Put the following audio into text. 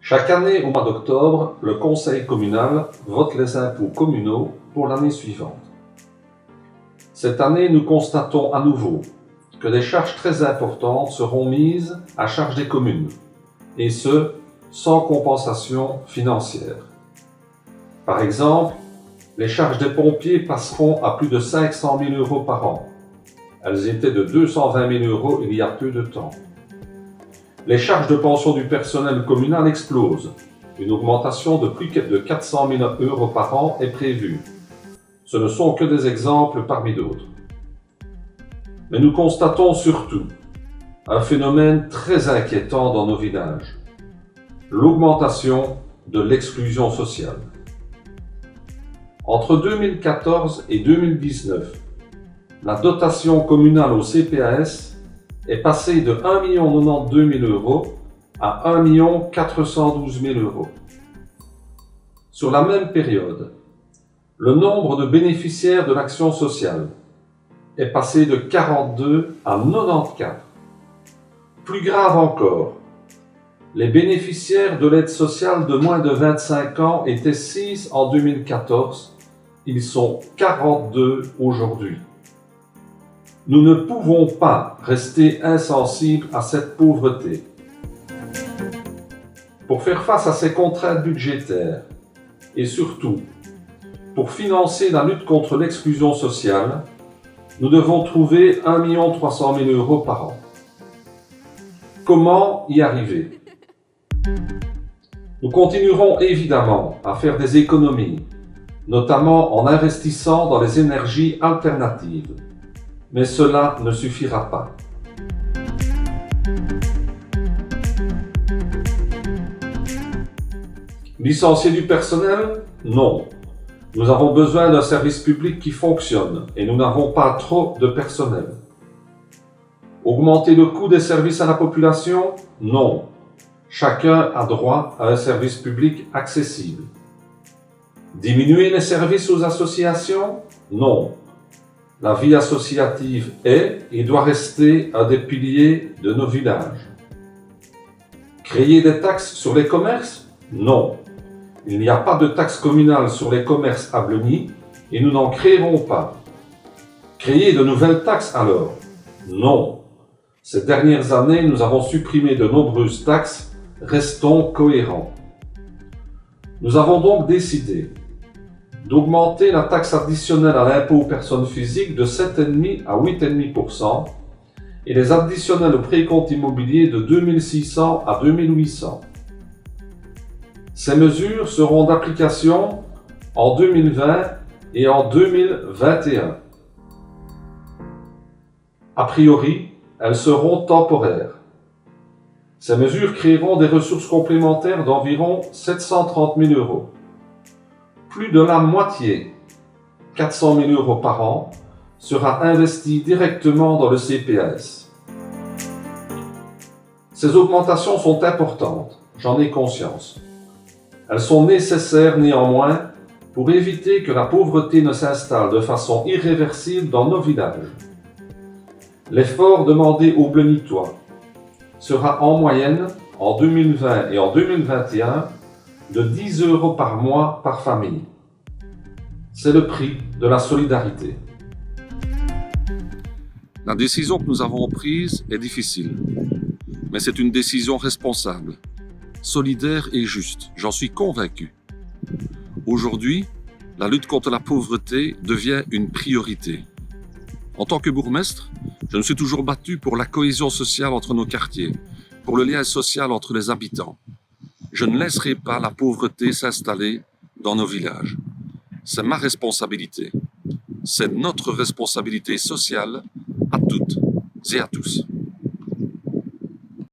Chaque année, au mois d'octobre, le conseil communal vote les impôts communaux pour l'année suivante. Cette année, nous constatons à nouveau que des charges très importantes seront mises à charge des communes, et ce, sans compensation financière. Par exemple, les charges des pompiers passeront à plus de 500 000 € par an. Elles étaient de 220 000 € il y a peu de temps. Les charges de pension du personnel communal explosent. Une augmentation de plus de 400 000 € par an est prévue. Ce ne sont que des exemples parmi d'autres. Mais nous constatons surtout un phénomène très inquiétant dans nos villages: l'augmentation de l'exclusion sociale. Entre 2014 et 2019, la dotation communale au CPAS est passée de 1 092 000 € à 1 412 000 €. Sur la même période, le nombre de bénéficiaires de l'action sociale est passé de 42 à 94. Plus grave encore, les bénéficiaires de l'aide sociale de moins de 25 ans étaient 6 en 2014, ils sont 42 aujourd'hui. Nous ne pouvons pas rester insensibles à cette pauvreté. Pour faire face à ces contraintes budgétaires et surtout pour financer la lutte contre l'exclusion sociale, nous devons trouver 1 300 000 € par an. Comment y arriver? Nous continuerons évidemment à faire des économies, notamment en investissant dans les énergies alternatives. Mais cela ne suffira pas. Licencier du personnel? Non. Nous avons besoin d'un service public qui fonctionne et nous n'avons pas trop de personnel. Augmenter le coût des services à la population? Non. Chacun a droit à un service public accessible. Diminuer les services aux associations? Non. La vie associative est et doit rester un des piliers de nos villages. Créer des taxes sur les commerces? Non. Il n'y a pas de taxe communale sur les commerces à Bleuny et nous n'en créerons pas. Créer de nouvelles taxes alors? Non. Ces dernières années, nous avons supprimé de nombreuses taxes. Restons cohérents. Nous avons donc décidé d'augmenter la taxe additionnelle à l'impôt aux personnes physiques de 7,5 à 8,5% et les additionnels au précompte immobilier de 2 600 à 2 800. Ces mesures seront d'application en 2020 et en 2021. A priori, elles seront temporaires. Ces mesures créeront des ressources complémentaires d'environ 730 000 €. Plus de la moitié, 400 000 € par an, sera investie directement dans le CPAS. Ces augmentations sont importantes, j'en ai conscience. Elles sont nécessaires néanmoins pour éviter que la pauvreté ne s'installe de façon irréversible dans nos villages. L'effort demandé aux Bleunitois sera en moyenne, en 2020 et en 2021, de 10 € par mois par famille. C'est le prix de la solidarité. La décision que nous avons prise est difficile, mais c'est une décision responsable, solidaire et juste, j'en suis convaincu. Aujourd'hui, la lutte contre la pauvreté devient une priorité. En tant que bourgmestre, je me suis toujours battu pour la cohésion sociale entre nos quartiers, pour le lien social entre les habitants. Je ne laisserai pas la pauvreté s'installer dans nos villages. C'est ma responsabilité. C'est notre responsabilité sociale à toutes et à tous.